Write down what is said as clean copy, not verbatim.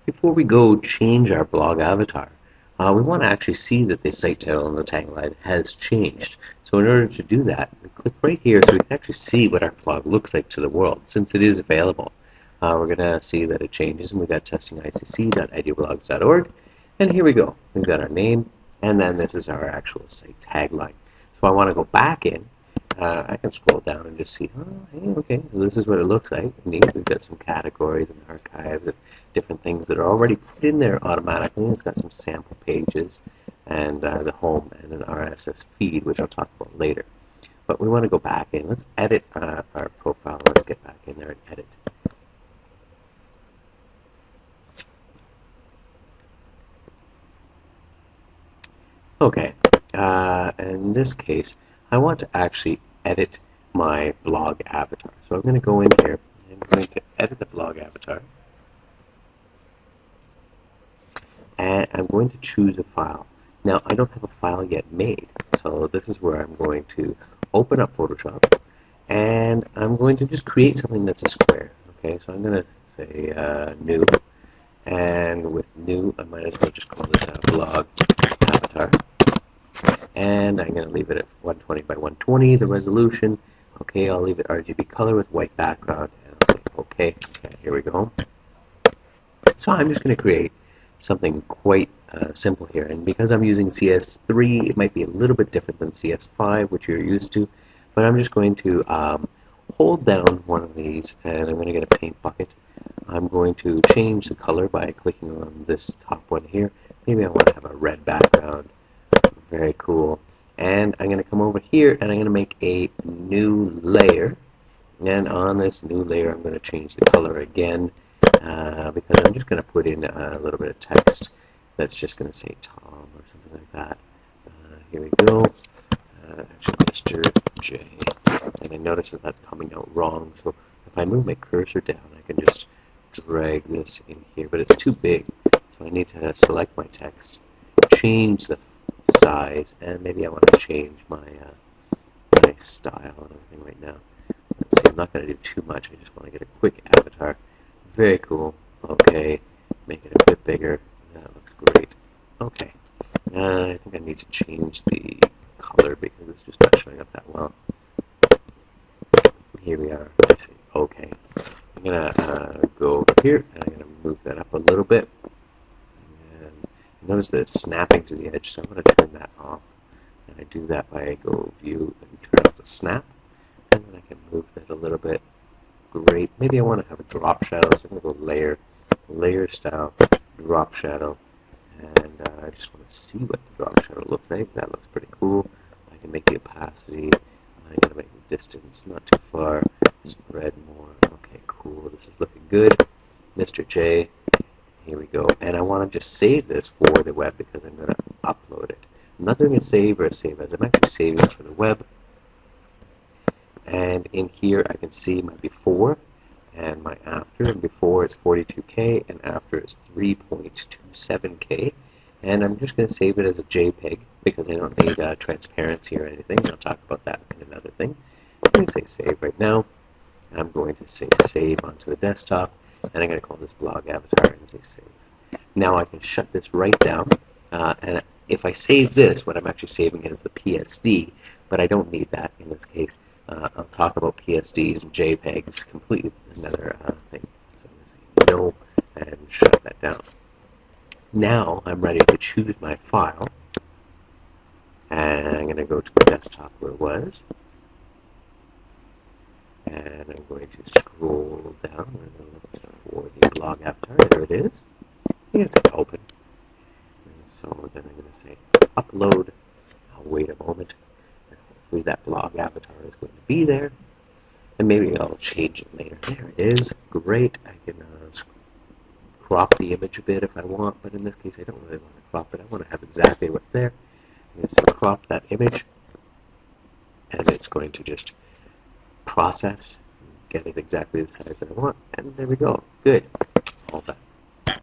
Before we go change our blog avatar, we want to actually see that the site title and the tagline has changed. So in order to do that, we click right here so we can actually see what our blog looks like to the world, since it is available. We're going to see that it changes, and we've got testingicc.edublogs.org, and here we go. We've got our name, and then this is our actual site tagline. So I want to go back in. I can scroll down and just see, oh, hey, okay, so this is what it looks like. Neat. We've got some categories and archives and different things that are already put in there automatically. It's got some sample pages and the home and an RSS feed, which I'll talk about later. But we want to go back in. Let's edit our profile. Let's get back in there and edit. Okay, in this case, I want to actually edit my blog avatar. So I'm going to go in here, and I'm going to edit the blog avatar, and I'm going to choose a file. Now, I don't have a file yet made, so this is where I'm going to open up Photoshop, and I'm going to just create something that's a square. Okay, so I'm going to say new, and with new, I might as well just call this a blog avatar. And I'm going to leave it at 120 by 120, the resolution. Okay, I'll leave it RGB color with white background, and I'll say okay. Okay, here we go. So I'm just going to create something quite simple here, and because I'm using CS3, it might be a little bit different than CS5, which you're used to, but I'm just going to hold down one of these, and I'm going to get a paint bucket. I'm going to change the color by clicking on this top one here. Maybe I want to have a red background. Very cool. And I'm going to come over here and I'm going to make a new layer. And on this new layer, I'm going to change the color again because I'm just going to put in a little bit of text that's just going to say Tom or something like that. Here we go. Actually, Mr. J. And I notice that that's coming out wrong. So if I move my cursor down, I can just drag this in here. But it's too big. So I need to select my text, change the size, and maybe I want to change my my style and everything right now. Let's see, I'm not going to do too much. I just want to get a quick avatar. Very cool. Okay, make it a bit bigger. That looks great. Okay, I think I need to change the color because it's just not showing up that well. Here we are. I say okay. I'm gonna go over here and I'm gonna move that up a little bit. Notice that it's snapping to the edge, so I'm going to turn that off. And I do that by go view and turn off the snap. And then I can move that a little bit. Great. Maybe I want to have a drop shadow, so I'm going to go layer style, drop shadow. And I just want to see what the drop shadow looks like. That looks pretty cool. I can make the opacity. I'm going to make the distance not too far. Spread more. Okay, cool. This is looking good. Mr. J. Here we go, and I want to just save this for the web because I'm going to upload it. I'm not doing a save or a save as. I'm actually saving it for the web. And in here I can see my before and my after. And before it's 42K and after it's 3.27K. And I'm just going to save it as a JPEG because I don't need transparency or anything. I'll talk about that in another thing. I'm going to say save right now. I'm going to say save onto the desktop. And I'm going to call this blog avatar and say save. Now I can shut this right down. And if I save this, what I'm actually saving is the PSD, but I don't need that in this case. I'll talk about PSDs and JPEGs, completely another thing. So I'm going to say no and shut that down. Now I'm ready to choose my file. And I'm going to go to the desktop where it was. And I'm going to scroll down and look for the blog avatar. There it is. I'm going to say open. And so then I'm going to say upload. I'll wait a moment. And hopefully that blog avatar is going to be there. And maybe I'll change it later. There it is. Great. I can crop the image a bit if I want, but in this case I don't really want to crop it. I want to have exactly what's there. I'm going to say crop that image. And it's going to just process, get it exactly the size that I want, and there we go. Good. All done.